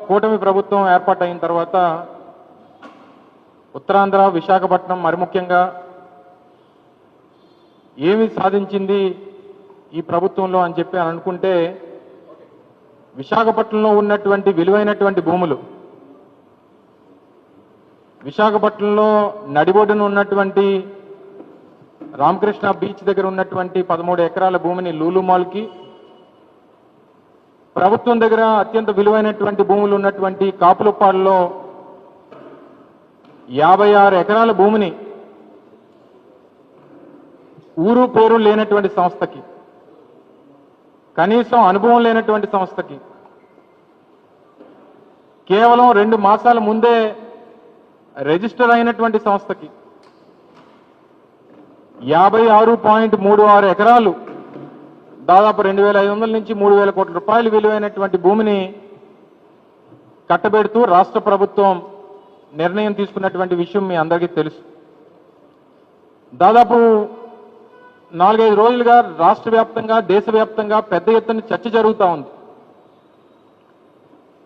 కూటమి ప్రభుత్వం ఏర్పాటైన తర్వాత ఉత్తరాంధ్ర విశాఖపట్నం మరి ముఖ్యంగా ఏమి సాధించింది ఈ ప్రభుత్వంలో అని చెప్పి అనుకుంటే విశాఖపట్నంలో ఉన్నటువంటి విలువైనటువంటి భూములు, విశాఖపట్నంలో నడిబొడ్డున ఉన్నటువంటి రామకృష్ణ బీచ్ దగ్గర ఉన్నటువంటి 13 ఎకరాల భూమిని లూలు మాల్కి, ప్రభుత్వం దగ్గర అత్యంత విలువైనటువంటి భూములు ఉన్నటువంటి కాపులపాడులో 56 ఎకరాల భూమిని ఊరు పేరు లేనటువంటి సంస్థకి, కనీసం అనుభవం లేనటువంటి సంస్థకి కేవలం 2 మాసాల ముందే రిజిస్టర్ అయినటువంటి సంస్థకి 56.36 ఎకరాలు దాదాపు 2,500 నుంచి 3,000 కోట్ల రూపాయలు విలువైనటువంటి భూమిని కట్టబెడుతూ రాష్ట్ర ప్రభుత్వం నిర్ణయం తీసుకున్నటువంటి విషయం మీ అందరికీ తెలుసు. దాదాపు 4-5 రోజులుగా రాష్ట్ర వ్యాప్తంగా దేశవ్యాప్తంగా పెద్ద ఎత్తున చర్చ జరుగుతూ ఉంది.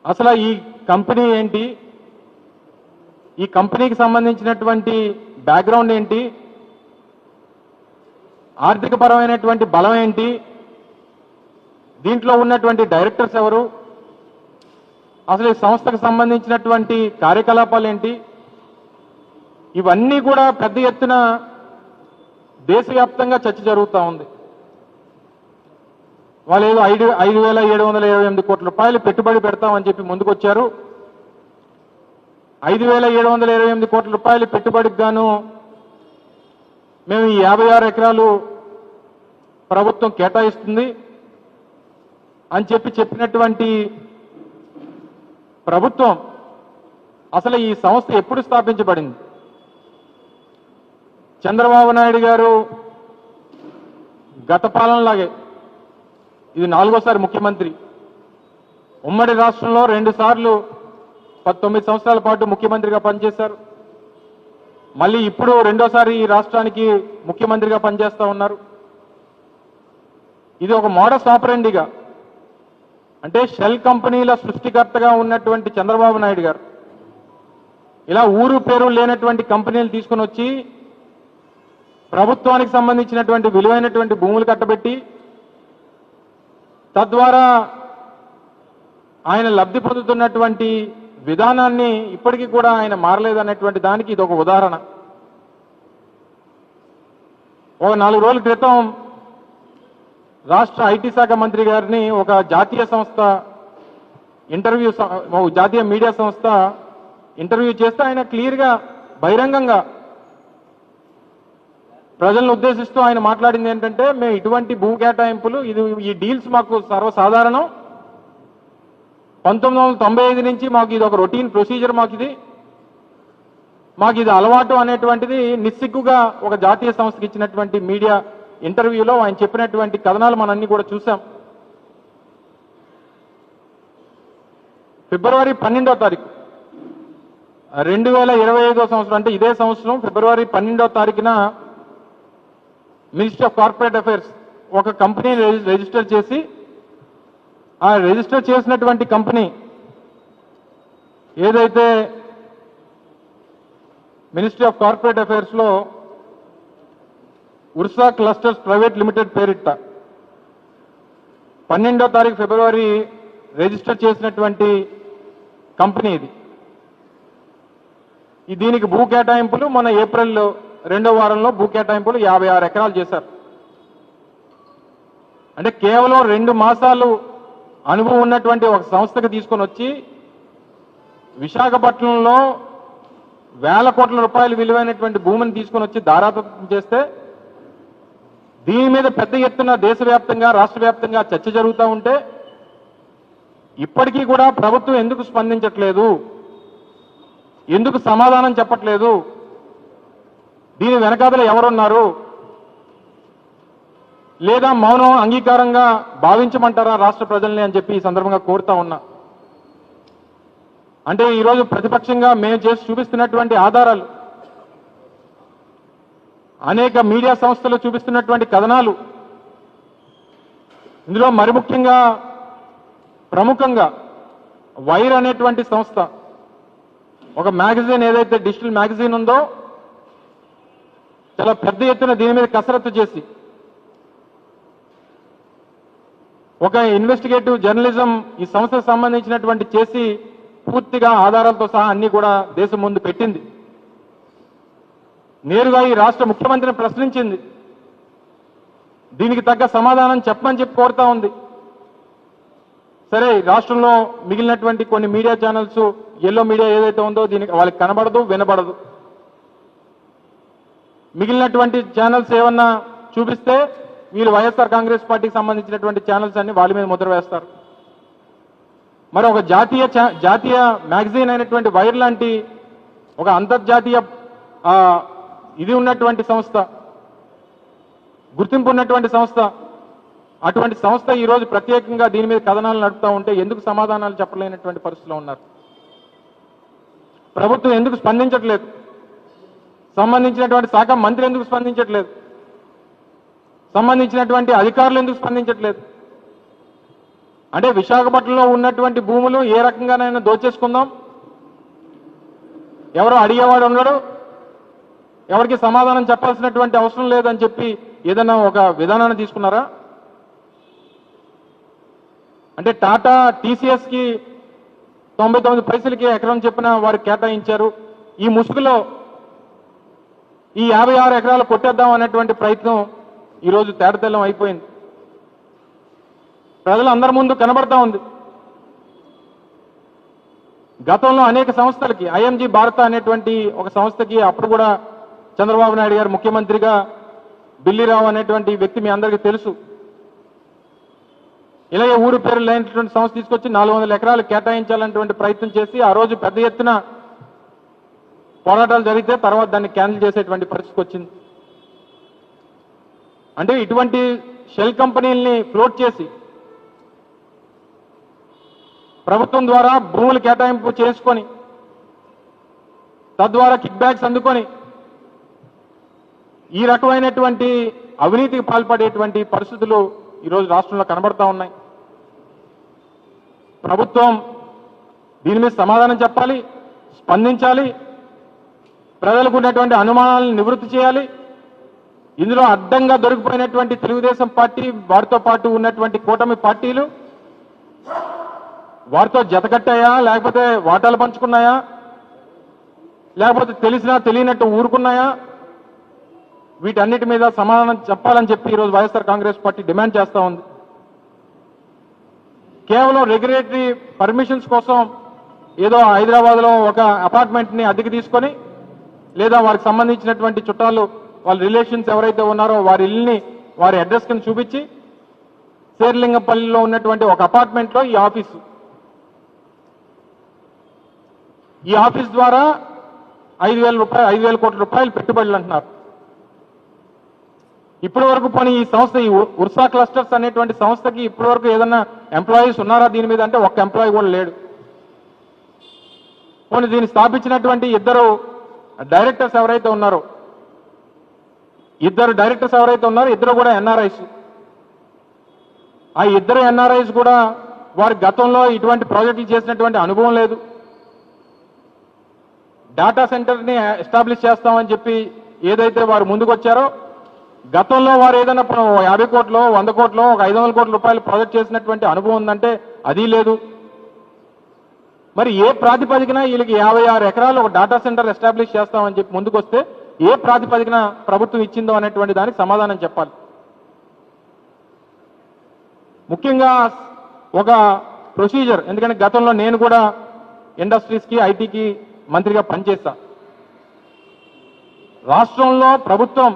అసలు ఈ కంపెనీ ఏంటి, ఈ కంపెనీకి సంబంధించినటువంటి బ్యాక్గ్రౌండ్ ఏంటి, ఆర్థిక పరమైనటువంటి బలం ఏంటి, దీంట్లో ఉన్నటువంటి డైరెక్టర్స్ ఎవరు, అసలు ఈ సంస్థకు సంబంధించినటువంటి కార్యకలాపాలు ఏంటి, ఇవన్నీ కూడా పెద్ద ఎత్తున దేశవ్యాప్తంగా చర్చ జరుగుతూ ఉంది. వాళ్ళు ఏదో 5,728 కోట్ల రూపాయలు పెట్టుబడి పెడతామని చెప్పి ముందుకొచ్చారు. 5,728 కోట్ల రూపాయలు పెట్టుబడికి గాను మేము ఈ 56 ఎకరాలు ప్రభుత్వం కేటాయిస్తుంది అని చెప్పినటువంటి ప్రభుత్వం అసలు ఈ సంస్థ ఎప్పుడు స్థాపించబడింది? చంద్రబాబు నాయుడు గారు గత పాలనలాగే ఇది 4వ ముఖ్యమంత్రి. ఉమ్మడి రాష్ట్రంలో 2 సార్లు 19 సంవత్సరాల పాటు ముఖ్యమంత్రిగా పనిచేశారు. మళ్ళీ ఇప్పుడు 2వసారి ఈ రాష్ట్రానికి ముఖ్యమంత్రిగా పనిచేస్తూ ఉన్నారు. ఇది ఒక మోడస్ ఆపరెండిగా, అంటే షెల్ కంపెనీల సృష్టికర్తగా ఉన్నటువంటి చంద్రబాబు నాయుడు గారు ఇలా ఊరు పేరు లేనటువంటి కంపెనీలు తీసుకుని వచ్చి ప్రభుత్వానికి సంబంధించినటువంటి విలువైనటువంటి భూములు కట్టబెట్టి తద్వారా ఆయన లబ్ధి పొందుతున్నటువంటి విధానాన్ని ఇప్పటికీ కూడా ఆయన మారలేదనేటువంటి దానికి ఇది ఒక ఉదాహరణ. ఒక 4 రోజుల క్రితం రాష్ట్ర ఐటీ శాఖ మంత్రి గారిని ఒక జాతీయ సంస్థ జాతీయ మీడియా సంస్థ ఇంటర్వ్యూ చేస్తే ఆయన క్లియర్గా బహిరంగంగా ప్రజలను ఉద్దేశిస్తూ ఆయన మాట్లాడింది ఏంటంటే, మేము ఇటువంటి భూ కేటాయింపులు ఈ డీల్స్ మాకు సర్వసాధారణం, 1995 నుంచి మాకు ఇది ఒక రొటీన్ ప్రొసీజర్, మాకు ఇది అలవాటు అనేటువంటిది నిస్సిగ్గుగా ఒక జాతీయ సంస్థకి ఇచ్చినటువంటి మీడియా ఇంటర్వ్యూలో ఆయన చెప్పినటువంటి కథనాలు మనన్నీ కూడా చూసాం. ఫిబ్రవరి 12వ తారీఖు 2025వ సంవత్సరం, అంటే ఇదే సంవత్సరం ఫిబ్రవరి 12వ తారీఖున మినిస్ట్రీ ఆఫ్ కార్పొరేట్ అఫైర్స్ ఒక కంపెనీని రిజిస్టర్ చేసి, ఆ రిజిస్టర్ చేసినటువంటి కంపెనీ ఏదైతే మినిస్ట్రీ ఆఫ్ కార్పొరేట్ అఫైర్స్ లో ఉర్సా క్లస్టర్స్ ప్రైవేట్ లిమిటెడ్ పేరిట 12వ తారీఖు ఫిబ్రవరి రిజిస్టర్ చేసినటువంటి కంపెనీ ఇది. దీనికి భూ కేటాయింపులు మన ఏప్రిల్ 2వ వారంలో భూ కేటాయింపులు 56 ఎకరాలు చేశారు. అంటే కేవలం 2 మాసాలు అనుభవం ఉన్నటువంటి ఒక సంస్థకు తీసుకొని వచ్చి విశాఖపట్నంలో వేల కోట్ల రూపాయలు విలువైనటువంటి భూమిని తీసుకొని వచ్చి దారాదత్తం చేస్తే దీని మీద పెద్ద ఎత్తున దేశవ్యాప్తంగా రాష్ట్ర వ్యాప్తంగా చర్చ జరుగుతూ ఉంటే ఇప్పటికీ కూడా ప్రభుత్వం ఎందుకు స్పందించట్లేదు, ఎందుకు సమాధానం చెప్పట్లేదు, దీని వెనకాతల ఎవరున్నారు, లేదా మౌనం అంగీకారంగా భావించమంటారా రాష్ట్ర ప్రజల్ని అని చెప్పి ఈ సందర్భంగా కోరుతా ఉన్నా. అంటే ఈరోజు ప్రతిపక్షంగా మేము చేసి చూపిస్తున్నటువంటి ఆధారాలు, అనేక మీడియా సంస్థలు చూపిస్తున్నటువంటి కథనాలు, ఇందులో మరి ముఖ్యంగా ప్రముఖంగా వైర్ అనేటువంటి సంస్థ ఒక మ్యాగజైన్ ఏదైతే డిజిటల్ మ్యాగజైన్ ఉందో చాలా పెద్ద ఎత్తున దీని మీద కసరత్తు చేసి ఒక ఇన్వెస్టిగేటివ్ జర్నలిజం ఈ సంస్థకు సంబంధించినటువంటి చేసి పూర్తిగా ఆధారాలతో సహా అన్ని కూడా దేశం ముందు పెట్టింది. నేరుగా ఈ రాష్ట్ర ముఖ్యమంత్రిని ప్రశ్నించింది. దీనికి తగ్గ సమాధానం చెప్పమని చెప్పి కోరుతా ఉంది. సరే, రాష్ట్రంలో మిగిలినటువంటి కొన్ని మీడియా ఛానల్స్ ఎల్లో మీడియా ఏదైతే ఉందో దీనికి వాళ్ళకి కనబడదు, వినబడదు. మిగిలినటువంటి ఛానల్స్ ఏమన్నా చూపిస్తే వీళ్ళు వైఎస్ఆర్ కాంగ్రెస్ పార్టీకి సంబంధించినటువంటి ఛానల్స్ అన్ని వాళ్ళ మీద ముద్ర వేస్తారు. మరి ఒక జాతీయ మ్యాగజైన్ అయినటువంటి వైర్ లాంటి ఒక అంతర్జాతీయ ఇది ఉన్నటువంటి సంస్థ, గుర్తింపు ఉన్నటువంటి సంస్థ, అటువంటి సంస్థ ఈరోజు ప్రత్యేకంగా దీని మీద కథనాలు నడుపుతూ ఉంటే ఎందుకు సమాధానాలు చెప్పలేనటువంటి పరిస్థితిలో ఉన్నారు? ప్రభుత్వం ఎందుకు స్పందించట్లేదు? సంబంధించినటువంటి శాఖ మంత్రి ఎందుకు స్పందించట్లేదు? సంబంధించినటువంటి అధికారులు ఎందుకు స్పందించట్లేదు? అంటే విశాఖపట్నంలో ఉన్నటువంటి భూములు ఏ రకంగానైనా దోచేసుకుందాం, ఎవరో అడిగేవాడు ఉన్నాడు, ఎవరికి సమాధానం చెప్పాల్సినటువంటి అవసరం లేదని చెప్పి ఏదైనా ఒక విధానాన్ని తీసుకున్నారా? అంటే టాటా టీసీఎస్ కి 99 పైసలకి ఎకరం చెప్పిన వారు కేటాయించారు. ఈ ముసుగులో ఈ 56 ఎకరాలు కొట్టేద్దాం అనేటువంటి ప్రయత్నం ఈరోజు తేటతెల్లం అయిపోయింది. ప్రజలందరి ముందు కనబడతా ఉంది. గతంలో అనేక సంస్థలకి ఐఎంజీ భారత అనేటువంటి ఒక సంస్థకి అప్పుడు కూడా చంద్రబాబు నాయుడు గారు ముఖ్యమంత్రిగా బిల్లిరావు అనేటువంటి వ్యక్తి మీ అందరికీ తెలుసు. ఇలాగే ఊరు పేరు లేనటువంటి సంస్థ తీసుకొచ్చి 400 ఎకరాలు కేటాయించాలనేటువంటి ప్రయత్నం చేసి ఆ రోజు పెద్ద ఎత్తున పోరాటాలు జరిగితే తర్వాత దాన్ని క్యాన్సిల్ చేసేటువంటి పరిస్థితి వచ్చింది. అంటే ఇటువంటి షెల్ కంపెనీల్ని ఫ్లోట్ చేసి ప్రభుత్వం ద్వారా భూములు కేటాయింపు చేసుకొని తద్వారా కిక్ బ్యాక్స్ అందుకొని ఈ రకమైనటువంటి అవినీతికి పాల్పడేటువంటి పరిస్థితులు ఈరోజు రాష్ట్రంలో కనబడతా ఉన్నాయి. ప్రభుత్వం దీని మీద సమాధానం చెప్పాలి, స్పందించాలి, ప్రజలకు ఉన్నటువంటి అనుమానాలను నివృత్తి చేయాలి. ఇందులో అడ్డంగా దొరికిపోయినటువంటి తెలుగుదేశం పార్టీ, వారితో పాటు ఉన్నటువంటి కూటమి పార్టీలు వారితో జతకట్టాయా, లేకపోతే వాటాలు పంచుకున్నాయా, లేకపోతే తెలిసినా తెలియనట్టు ఊరుకున్నాయా, వీటన్నిటి మీద సమాధానం చెప్పాలని చెప్పి ఈరోజు వైఎస్ఆర్ కాంగ్రెస్ పార్టీ డిమాండ్ చేస్తూ ఉంది. కేవలం రెగ్యులేటరీ పర్మిషన్స్ కోసం ఏదో హైదరాబాద్లో ఒక అపార్ట్మెంట్ని అద్దెకి తీసుకొని లేదా వారికి సంబంధించినటువంటి చుట్టాలు వాళ్ళ రిలేషన్స్ ఎవరైతే ఉన్నారో వారి ఇల్లుని వారి అడ్రస్ కింద చూపించి శేర్లింగంపల్లిలో ఉన్నటువంటి ఒక అపార్ట్మెంట్లో ఈ ఆఫీస్ ద్వారా 5,000 కోట్ల రూపాయలు పెట్టుబడులు అంటున్నారు. ఇప్పటి వరకు పోనీ ఈ సంస్థ ఈ ఉర్సా క్లస్టర్స్ అనేటువంటి సంస్థకి ఇప్పటి వరకు ఏదన్నా ఎంప్లాయీస్ ఉన్నారా దీని మీద అంటే ఒక్క ఎంప్లాయీ కూడా లేడు. పోనీ దీన్ని స్థాపించినటువంటి ఇద్దరు డైరెక్టర్స్ ఎవరైతే ఉన్నారో ఇద్దరు కూడా ఎన్ఆర్ఐస్. ఆ ఇద్దరు ఎన్ఆర్ఐస్ కూడా వారి గతంలో ఇటువంటి ప్రాజెక్టులు చేసినటువంటి అనుభవం లేదు. డేటా సెంటర్ని ఎస్టాబ్లిష్ చేస్తామని చెప్పి ఏదైతే వారు ముందుకు వచ్చారో గతంలో వారు ఏదైనా 50 కోట్లు 100 కోట్లు ఒక 500 కోట్ల రూపాయలు ప్రాజెక్ట్ చేసినటువంటి అనుభవం ఉందంటే అది లేదు. మరి ఏ ప్రాతిపదికన వీళ్ళకి 56 ఎకరాలు ఒక డేటా సెంటర్ ఎస్టాబ్లిష్ చేస్తామని చెప్పి ముందుకు వస్తే ఏ ప్రాతిపదికన ప్రభుత్వం ఇచ్చిందో అనేటువంటి దానికి సమాధానం చెప్పాలి. ముఖ్యంగా ఒక ప్రొసీజర్, ఎందుకంటే గతంలో నేను కూడా ఇండస్ట్రీస్కి ఐటీకి మంత్రిగా పనిచేస్తా. రాష్ట్రంలో ప్రభుత్వం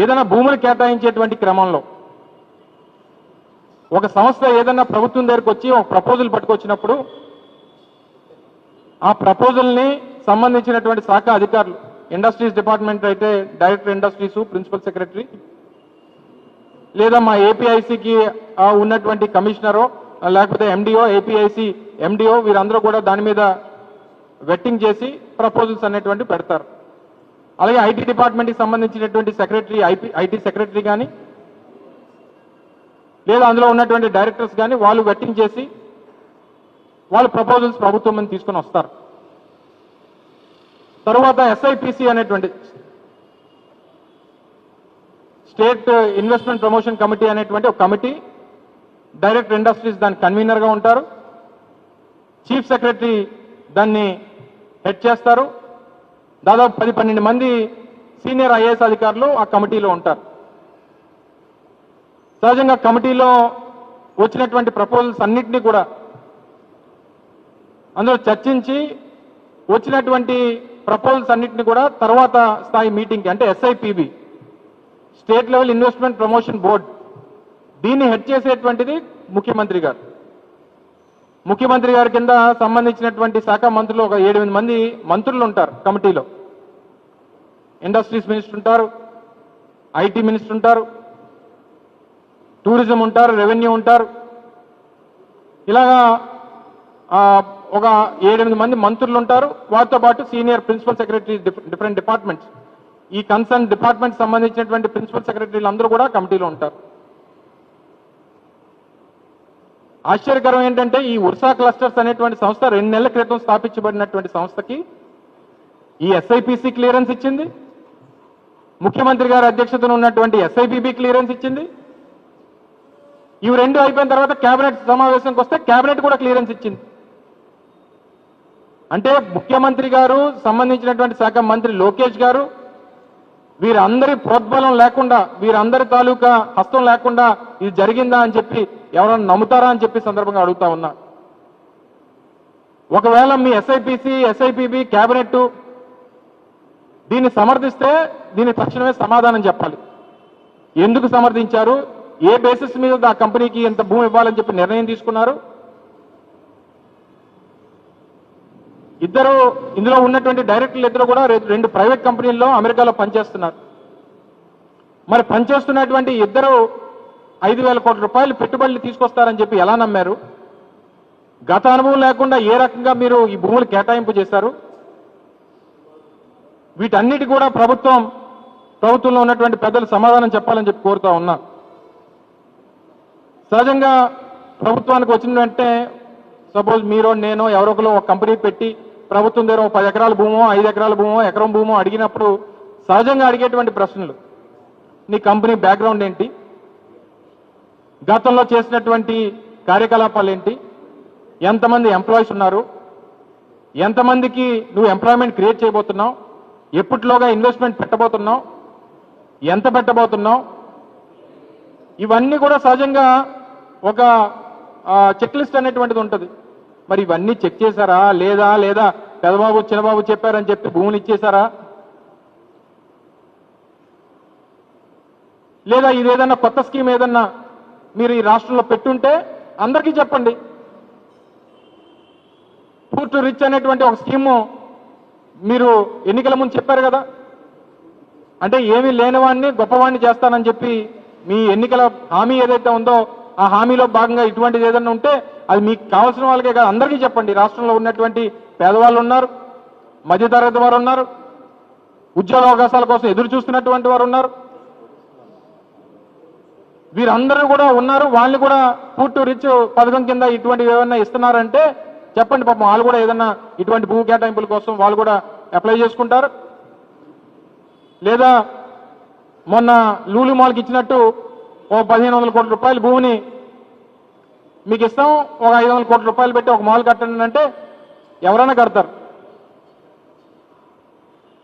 ఏదైనా భూములు కేటాయించేటువంటి క్రమంలో ఒక సంస్థ ఏదైనా ప్రభుత్వం దగ్గరికి వచ్చి ఒక ప్రపోజల్ పట్టుకొచ్చినప్పుడు ఆ ప్రపోజల్ని సంబంధించినటువంటి శాఖ అధికారులు, ఇండస్ట్రీస్ డిపార్ట్మెంట్ అయితే డైరెక్టర్ ఇండస్ట్రీస్, ప్రిన్సిపల్ సెక్రటరీ, లేదా మా ఏపీఐసికి ఉన్నటువంటి కమిషనరో లేకపోతే ఎండిఓ, ఏపీఐసి ఎండిఓ వీరందరూ కూడా దాని మీద వెట్టింగ్ చేసి ప్రపోజల్స్ అనేటువంటి పెడతారు. అలాగే ఐటీ డిపార్ట్మెంట్కి సంబంధించినటువంటి సెక్రటరీ, ఐటీ సెక్రటరీ కానీ లేదా అందులో ఉన్నటువంటి డైరెక్టర్స్ కానీ వాళ్ళు వెట్టింగ్ చేసి వాళ్ళు ప్రపోజల్స్ ప్రభుత్వం మీద తీసుకొని వస్తారు. తరువాత ఎస్ఐపిసి అనేటువంటి స్టేట్ ఇన్వెస్ట్మెంట్ ప్రమోషన్ కమిటీ అనేటువంటి ఒక కమిటీ, డైరెక్టర్ ఇండస్ట్రీస్ దాని కన్వీనర్గా ఉంటారు, చీఫ్ సెక్రటరీ దాన్ని హెడ్ చేస్తారు. దాదాపు 10-12 మంది సీనియర్ ఐఏఎస్ అధికారులు ఆ కమిటీలో ఉంటారు. సహజంగా కమిటీలో వచ్చినటువంటి ప్రపోజల్స్ అన్నింటినీ కూడా అందులో చర్చించి వచ్చినటువంటి ప్రపోజల్స్ అన్నింటినీ కూడా తర్వాత స్థాయి మీటింగ్కి, అంటే SIPB, state level investment promotion board, దీన్ని హెడ్ చేసేటువంటిది ముఖ్యమంత్రి గారు. ముఖ్యమంత్రి గారి కింద సంబంధించినటువంటి శాఖ మంత్రులు ఒక 7-8 మంది మంత్రులు ఉంటారు కమిటీలో. ఇండస్ట్రీస్ మినిస్టర్ ఉంటారు, ఐటీ మినిస్టర్ ఉంటారు, టూరిజం ఉంటారు, రెవెన్యూ ఉంటారు. ఇలాగా ఒక 7-8 మంది మంత్రులు ఉంటారు. వారితో పాటు senior principal secretary different departments, ఈ కన్సర్న్ డిపార్ట్మెంట్ సంబంధించినటువంటి ప్రిన్సిపల్ సెక్రటరీలు అందరూ కూడా కమిటీలో ఉంటారు. ఆశ్చర్యకరం ఏంటంటే ఈ ఉర్సా క్లస్టర్స్ అనేటువంటి సంస్థ 2 నెలల క్రితం స్థాపించబడినటువంటి సంస్థకి ఈ ఎస్ఐపిసి క్లియరెన్స్ ఇచ్చింది, ముఖ్యమంత్రి గారి అధ్యక్షతన ఉన్నటువంటి ఎస్ఐబిబి క్లియరెన్స్ ఇచ్చింది. ఇవి 2 అయిపోయిన తర్వాత కేబినెట్ సమావేశంకి వస్తే కేబినెట్ కూడా క్లియరెన్స్ ఇచ్చింది. అంటే ముఖ్యమంత్రి గారు, సంబంధించినటువంటి శాఖ మంత్రి లోకేష్ గారు, వీరందరి ప్రోద్బలం లేకుండా, వీరందరి తాలూకా హస్తం లేకుండా ఇది జరిగిందా అని చెప్పి ఎవరైనా నమ్ముతారా అని చెప్పి సందర్భంగా అడుగుతా ఉన్నా. ఒకవేళ మీ ఎస్ఐపిసి, ఎస్ఐపిబి, కేబినెట్ దీన్ని సమర్థిస్తే దీన్ని తక్షణమే సమాధానం చెప్పాలి. ఎందుకు సమర్థించారు, ఏ బేసిస్ మీద ఆ కంపెనీకి ఎంత భూమి ఇవ్వాలని చెప్పి నిర్ణయం తీసుకున్నారు? ఇందులో ఉన్నటువంటి డైరెక్టర్లు ఇద్దరు కూడా 2 ప్రైవేట్ కంపెనీల్లో అమెరికాలో పనిచేస్తున్నారు. మరి పనిచేస్తున్నటువంటి ఇద్దరు 5,000 కోట్ల రూపాయలు పెట్టుబడులు తీసుకొస్తారని చెప్పి ఎలా నమ్మారు? గత అనుభవం లేకుండా ఏ రకంగా మీరు ఈ భూములు కేటాయింపు చేశారు? వీటన్నిటి కూడా ప్రభుత్వంలో ఉన్నటువంటి పెద్దలు సమాధానం చెప్పాలని చెప్పి కోరుతా ఉన్నా. సహజంగా ప్రభుత్వానికి వచ్చిన వెంటనే సపోజ్ మీరో నేనో ఎవరొకరు ఒక కంపెనీ పెట్టి ప్రభుత్వం దగ్గర 10 ఎకరాల భూమో, 5 ఎకరాల భూమో, ఎకరం భూమో అడిగినప్పుడు సహజంగా అడిగేటువంటి ప్రశ్నలు, నీ కంపెనీ బ్యాక్గ్రౌండ్ ఏంటి, గతంలో చేసినటువంటి కార్యకలాపాలు ఏంటి, ఎంతమంది ఎంప్లాయీస్ ఉన్నారు, ఎంతమందికి నువ్వు ఎంప్లాయ్మెంట్ క్రియేట్ చేయబోతున్నావు, ఎప్పటిలోగా ఇన్వెస్ట్మెంట్ పెట్టబోతున్నావు, ఎంత పెట్టబోతున్నావు, ఇవన్నీ కూడా సహజంగా ఒక చెక్ లిస్ట్ అనేటువంటిది ఉంటుంది. మరి ఇవన్నీ చెక్ చేశారా లేదా పెదబాబు చిన్నబాబు చెప్పారని చెప్పి భూములు ఇచ్చేశారా, లేదా ఇదేదన్నా కొత్త స్కీమ్ ఏదన్నా మీరు ఈ రాష్ట్రంలో పెట్టుంటే అందరికీ చెప్పండి. పూర్ టు రిచ్ అనేటువంటి ఒక స్కీము మీరు ఎన్నికల ముందు చెప్పారు కదా. అంటే ఏమీ లేనివాడిని గొప్పవాడిని చేస్తానని చెప్పి మీ ఎన్నికల హామీ ఏదైతే ఉందో ఆ హామీలో భాగంగా ఇటువంటిది ఏదైనా ఉంటే అది మీకు కావాల్సిన వాళ్ళకే కాదు, అందరికీ చెప్పండి. రాష్ట్రంలో ఉన్నటువంటి పేదవాళ్ళు ఉన్నారు, మధ్యతరగతి వారు ఉన్నారు, ఉద్యోగ అవకాశాల కోసం ఎదురు చూస్తున్నటువంటి వారు ఉన్నారు, వీరందరూ కూడా ఉన్నారు. వాళ్ళని కూడా పూర్ టు రిచ్ పథకం కింద ఇటువంటివి ఏమైనా ఇస్తున్నారంటే చెప్పండి. పాపం వాళ్ళు కూడా ఏదన్నా ఇటువంటి భూ కేటాయింపుల కోసం వాళ్ళు కూడా అప్లై చేసుకుంటారు. లేదా మొన్న లూలు మాల్కి ఇచ్చినట్టు ఓ 1,500 కోట్ల రూపాయల భూమిని మీకు ఇస్తాం, ఒక 500 కోట్ల రూపాయలు పెట్టి ఒక మాల్ కట్టండి అంటే ఎవరైనా కడతారు.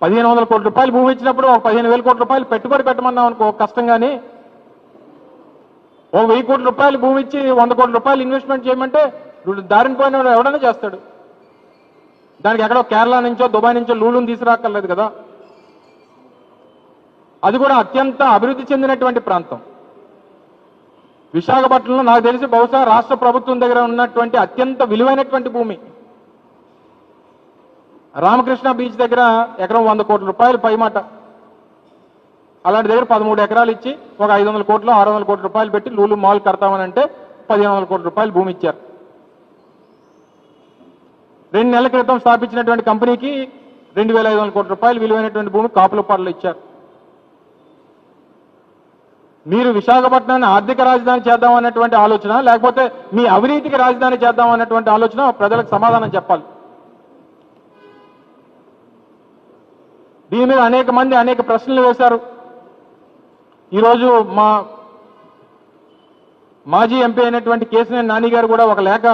1,500 కోట్ల రూపాయలు భూమి ఇచ్చినప్పుడు ఒక 15,000 కోట్ల రూపాయలు పెట్టుబడి పెట్టమన్నాం అనుకో కష్టం. కానీ ఒక 1,000 కోట్ల రూపాయలు భూమి ఇచ్చి 100 కోట్ల రూపాయలు ఇన్వెస్ట్మెంట్ చేయమంటే దారిని పోయిన ఎవడైనా చేస్తాడు. దానికి ఎక్కడో కేరళ నుంచో దుబాయ్ నుంచో లూలుని తీసుకురాక్కర్లేదు కదా. అది కూడా అత్యంత అభివృద్ధి చెందినటువంటి ప్రాంతం విశాఖపట్నంలో. నాకు తెలిసి బహుశా రాష్ట్ర ప్రభుత్వం దగ్గర ఉన్నటువంటి అత్యంత విలువైనటువంటి భూమి. రామకృష్ణ బీచ్ దగ్గర ఎకరం 100 కోట్ల రూపాయలు పైమాట. అలాంటి దగ్గర 13 ఎకరాలు ఇచ్చి ఒక 500 కోట్లు 600 కోట్ల రూపాయలు పెట్టి లూలు మాల్ కడతామని అంటే 1,500 కోట్ల రూపాయలు భూమి ఇచ్చారు. 2 నెలల క్రితం స్థాపించినటువంటి కంపెనీకి 2,500 కోట్ల రూపాయలు విలువైనటువంటి భూమి కాపులపాడులో ఇచ్చారు. మీరు విశాఖపట్నాన్ని ఆర్థిక రాజధాని చేద్దాం అన్నటువంటి ఆలోచన, లేకపోతే మీ అవినీతికి రాజధాని చేద్దాం అన్నటువంటి ఆలోచన ప్రజలకు సమాధానం చెప్పాలి. దీని మీద అనేక మంది అనేక ప్రశ్నలు వేశారు. ఈరోజు మా మాజీ ఎంపీ అయినటువంటి కేసినేని నాని గారు కూడా ఒక లేఖ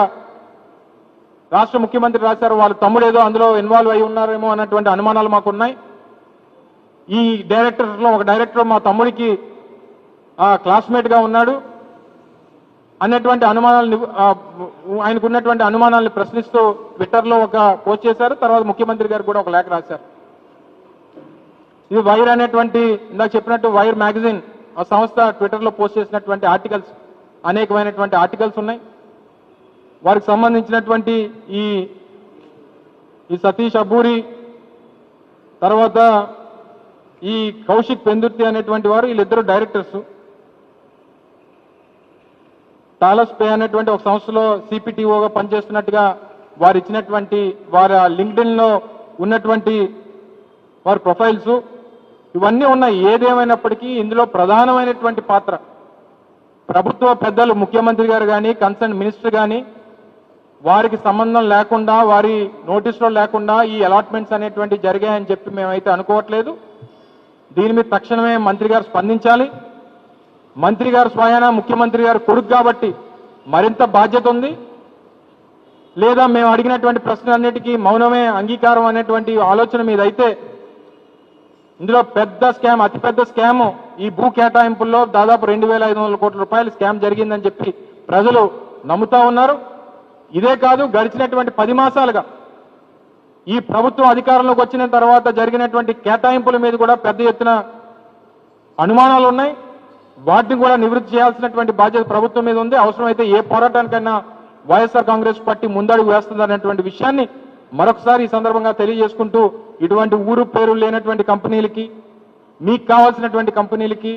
రాష్ట్ర ముఖ్యమంత్రి రాశారు. వాళ్ళ తమ్ముడు ఏదో అందులో ఇన్వాల్వ్ అయి ఉన్నారేమో అన్నటువంటి అనుమానాలు మాకున్నాయి. ఈ డైరెక్టర్స్లో ఒక డైరెక్టర్ మా తమ్ముడికి క్లాస్మేట్ గా ఉన్నాడు అన్నటువంటి అనుమానాలను, ఆయనకు ఉన్నటువంటి అనుమానాలను ప్రశ్నిస్తూ ట్విట్టర్లో ఒక పోస్ట్ చేశారు. తర్వాత ముఖ్యమంత్రి గారు కూడా ఒక లేఖ రాశారు. ఇది వైర్ అనేటువంటి, ఇందాక చెప్పినట్టు వైర్ మ్యాగజైన్ ఆ సంస్థ ట్విట్టర్లో పోస్ట్ చేసినటువంటి ఆర్టికల్స్, అనేకమైనటువంటి ఆర్టికల్స్ ఉన్నాయి. వారికి సంబంధించినటువంటి ఈ సతీష్ అబ్బూరి, తర్వాత ఈ కౌశిక్ పెందుర్తి అనేటువంటి వారు, వీళ్ళిద్దరు డైరెక్టర్స్. టాలస్ పే అనేటువంటి ఒక సంస్థలో సిపిటిఓగా పనిచేస్తున్నట్టుగా వారు ఇచ్చినటువంటి వారి లింక్డ్ఇన్ లో ఉన్నటువంటి వారి ప్రొఫైల్స్ ఇవన్నీ ఉన్నాయి. ఏదేమైనప్పటికీ ఇందులో ప్రధానమైనటువంటి పాత్ర ప్రభుత్వ పెద్దలు, ముఖ్యమంత్రి గారు కానీ, కన్సర్న్ మినిస్టర్ కానీ, వారికి సంబంధం లేకుండా, వారి నోటీసులో లేకుండా ఈ అలాట్మెంట్స్ అనేటువంటి జరిగాయని చెప్పి మేమైతే అనుకోవట్లేదు. దీని మీద తక్షణమే మంత్రి గారు స్పందించాలి. మంత్రి గారు స్వయాన ముఖ్యమంత్రి గారు కొడుకు కాబట్టి మరింత బాధ్యత ఉంది. లేదా మేము అడిగినటువంటి ప్రశ్నలన్నిటికీ మౌనమే అంగీకారం అనేటువంటి ఆలోచన మీద అయితే, ఇందులో పెద్ద స్కామ్, అతిపెద్ద స్కామ్ ఈ భూ కేటాయింపుల్లో దాదాపు 2,500 కోట్ల రూపాయల స్కామ్ జరిగిందని చెప్పి ప్రజలు నమ్ముతా ఉన్నారు. ఇదే కాదు, గడిచినటువంటి 10 మాసాలుగా ఈ ప్రభుత్వం అధికారంలోకి వచ్చిన తర్వాత జరిగినటువంటి కేటాయింపుల మీద కూడా పెద్ద ఎత్తున అనుమానాలు ఉన్నాయి. వాటిని కూడా నివృత్తి చేయాల్సినటువంటి బాధ్యత ప్రభుత్వం మీద ఉంది. అవసరమైతే ఏ పోరాటానికైనా వైఎస్ఆర్ కాంగ్రెస్ పార్టీ ముందడుగు వేస్తుందనేటువంటి విషయాన్ని మరొకసారి ఈ సందర్భంగా తెలియజేసుకుంటూ, ఇటువంటి ఊరు పేరు లేనటువంటి కంపెనీలకి, మీకు కావాల్సినటువంటి కంపెనీలకి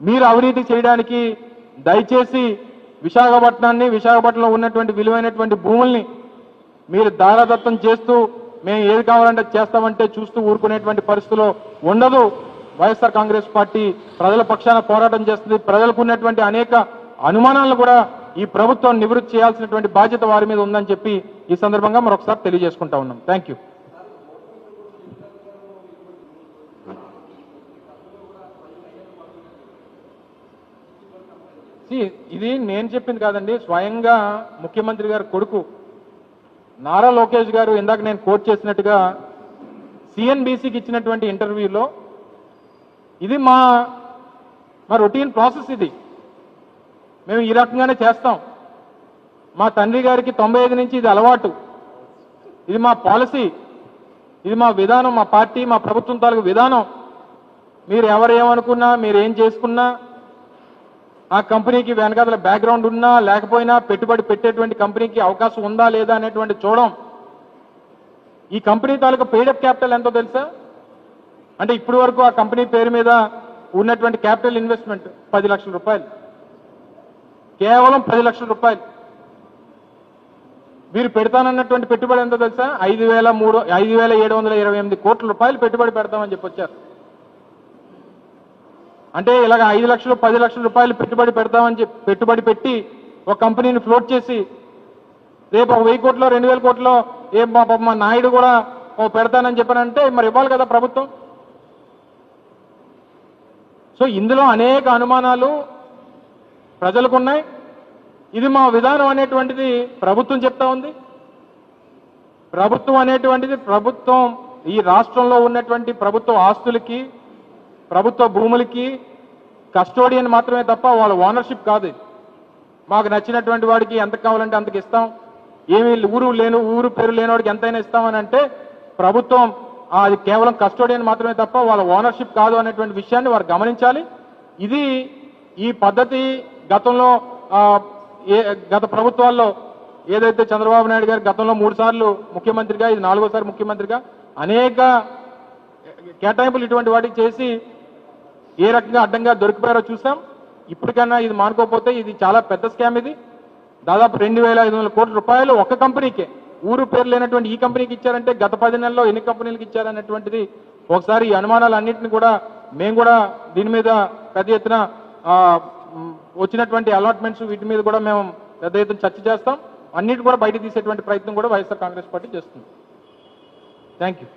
మీరు అవినీతి చేయడానికి దయచేసి విశాఖపట్నంలో ఉన్నటువంటి విలువైనటువంటి భూముల్ని మీరు దారాదత్తం చేస్తూ మేము ఏది కావాలంటే చేస్తామంటే చూస్తూ ఊరుకునేటువంటి పరిస్థితిలో ఉండదు. వైఎస్ఆర్ కాంగ్రెస్ పార్టీ ప్రజల పక్షాన పోరాటం చేస్తుంది. ప్రజలకు ఉన్నటువంటి అనేక అనుమానాలను కూడా ఈ ప్రభుత్వం నివృత్తి చేయాల్సినటువంటి బాధ్యత వారి మీద ఉందని చెప్పి ఈ సందర్భంగా మరొకసారి తెలియజేసుకుంటా ఉన్నాం. Thank you. ఇది నేను చెప్పింది కాదండి, స్వయంగా ముఖ్యమంత్రి గారి కొడుకు నారా లోకేష్ గారు ఇందాక నేను కోట్ చేసినట్టుగా సిఎన్బిసికి ఇచ్చినటువంటి ఇంటర్వ్యూలో ఇది మా రొటీన్ ప్రాసెస్, ఇది మేము ఈ రకంగానే చేస్తాం, మా తండ్రి గారికి 95 నుంచి ఇది అలవాటు, ఇది మా పాలసీ, ఇది మా విధానం, మా పార్టీ, మా ప్రభుత్వం తాలూకు విధానం. మీరు ఎవరేమనుకున్నా, మీరు ఏం చేసుకున్నా, ఆ కంపెనీకి వెనకాల బ్యాక్గ్రౌండ్ ఉన్నా లేకపోయినా, పెట్టుబడి పెట్టేటువంటి కంపెనీకి అవకాశం ఉందా లేదా అనేటువంటి చూడడం. ఈ కంపెనీ తాలూకా పెయిడప్ క్యాపిటల్ ఎంతో తెలుసా? అంటే ఇప్పటి వరకు ఆ కంపెనీ పేరు మీద ఉన్నటువంటి క్యాపిటల్ ఇన్వెస్ట్మెంట్ 10 లక్షల రూపాయలు, కేవలం 10 లక్షల రూపాయలు. వీరు పెడతానన్నటువంటి పెట్టుబడి ఎంతో తెలుసా? 5,728 కోట్ల రూపాయలు పెట్టుబడి పెడతామని చెప్పొచ్చారు. అంటే ఇలాగ 5 లక్షలు 10 లక్షల రూపాయలు పెట్టుబడి పెడతామని పెట్టుబడి పెట్టి ఒక కంపెనీని ఫ్లోట్ చేసి రేపు 1000 కోట్లో 2000 కోట్లో మా నాయుడు కూడా పెడతానని చెప్పానంటే మరి ఇవ్వాలి కదా ప్రభుత్వం. సో ఇందులో అనేక అనుమానాలు ప్రజలకున్నాయి. ఇది మా విధానం అనేటువంటిది ప్రభుత్వం చెప్తా ఉంది. ప్రభుత్వం ఈ రాష్ట్రంలో ఉన్నటువంటి ప్రభుత్వ ఆస్తులకి, ప్రభుత్వ భూములకి కస్టోడియన్ మాత్రమే తప్ప వాళ్ళ ఓనర్షిప్ కాదు. మాకు నచ్చినటువంటి వాడికి ఎంత కావాలంటే అంతకు ఇస్తాం, ఏమీ ఊరు పేరు లేనివాడికి ఎంతైనా ఇస్తామని అంటే ప్రభుత్వం అది కేవలం కస్టోడియన్ మాత్రమే తప్ప వాళ్ళ ఓనర్షిప్ కాదు అనేటువంటి విషయాన్ని వారు గమనించాలి. ఇది ఈ పద్ధతి గతంలో గత ప్రభుత్వాల్లో ఏదైతే చంద్రబాబు నాయుడు గారు గతంలో 3 సార్లు ముఖ్యమంత్రిగా, ఇది 4వ సారి ముఖ్యమంత్రిగా అనేక కేటాయింపులు ఇటువంటి వాటికి చేసి ఏ రకంగా అడ్డంగా దొరికిపోయారో చూసాం. ఇప్పటికైనా ఇది మానుకోకపోతే ఇది చాలా పెద్ద స్కామ్. ఇది దాదాపు 2,500 కోట్ల రూపాయలు ఒక్క కంపెనీకే, ఊరు పేరు లేనటువంటి ఈ కంపెనీకి ఇచ్చారంటే గత 10 నెలల్లో ఎన్ని కంపెనీలకు ఇచ్చారనేటువంటిది ఒకసారి ఈ అనుమానాలన్నింటినీ కూడా మేము కూడా దీని మీద పెద్ద ఎత్తున వచ్చినటువంటి అలాట్మెంట్స్ వీటి మీద కూడా మేము పెద్ద ఎత్తున చర్చ చేస్తాం. అన్నిటి కూడా బయట తీసేటువంటి ప్రయత్నం కూడా వైఎస్ఆర్ కాంగ్రెస్ పార్టీ చేస్తుంది. Thank you.